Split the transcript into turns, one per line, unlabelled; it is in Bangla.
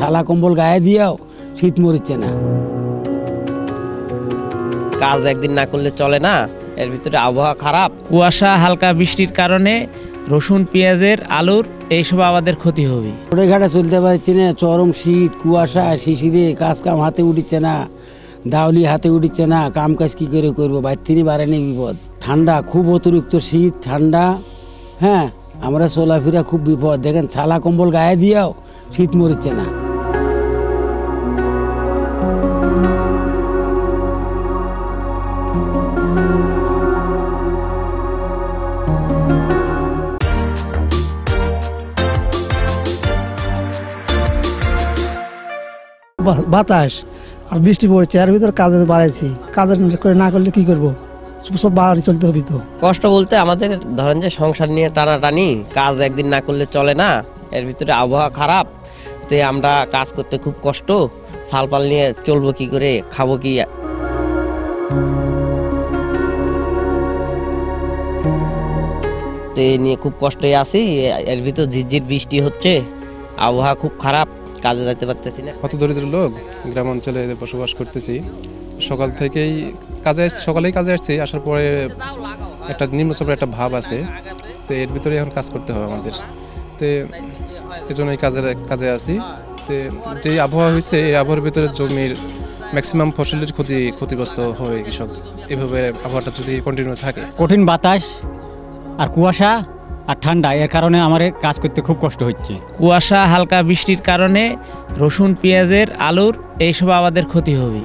ছালা কম্বল গায়ে দিয়েও শীত মরিচ্ছে না।
কাজ একদিন না করলে চলে না, এর ভিতরে আবহাওয়া খারাপ,
কুয়াশা হালকা বৃষ্টির কারণে রসুন পেঁয়াজের আলুর এইসব আমাদের ক্ষতি হবে।
রোডে ঘাটে চলতে পারছি না, চরম শীত, কুয়াশা, শিশিরে কাজ কাম হাতে উঠিচ্ছে না, দাউলি হাতে উঠিচ্ছে না, কাম কাজ কী করে করবো, বাইরে বাড়েনি বিপদ। ঠান্ডা খুব অতিরিক্ত শীত ঠান্ডা, হ্যাঁ আমরা চলাফেরা খুব বিপদ। দেখেন ছালা কম্বল গায়ে দিয়েও শীত মরিচ্ছে না।
বাতাস আর বৃষ্টি পড়ছে, এর ভিতর কাজে বাড়াইছি, কাজের করে না করলে কি করবো, সব বাড়ি চলতে হবে। তো
কষ্ট বলতে আমাদের ধরেন যে সংসার নিয়ে টানাটানি, কাজ একদিন না করলে চলে না, এর ভিতরে আবহাওয়া খারাপ, তো আমরা কাজ করতে খুব কষ্ট, সালপাল নিয়ে চলবো কি করে, খাবো কি, তো এই নিয়ে খুব কষ্টে আছি। এর ভিতর ঝিরঝির বৃষ্টি হচ্ছে, আবহাওয়া খুব খারাপ, কাজে যেতে পারতেছি না।
কত দরিদ্র লোক গ্রাম অঞ্চলে বসবাস করতেছি, সকাল থেকেই সকালেই কাজে আসছি, আসার পরে একটা নিম্নচাপের একটা ভাব আছে, তো এর ভিতরে এখন কাজ করতে হবে আমাদের, তো এজন্য এই কাজে আছি। তো যে আবহাওয়া হয়েছে, এই আবহাওয়ার ভিতরে জমির ম্যাক্সিমাম ফসলের ক্ষতিগ্রস্ত হবে কৃষক, এভাবে আবহাওয়াটা যদি কন্টিনিউ থাকে।
কঠিন বাতাস আর কুয়াশা আর ঠান্ডা, এর কারণে আমার কাজ করতে খুব কষ্ট হচ্ছে।
কুয়াশা হালকা বৃষ্টির কারণে রসুন পেঁয়াজের আলুর এইসব আমাদের ক্ষতি হবে।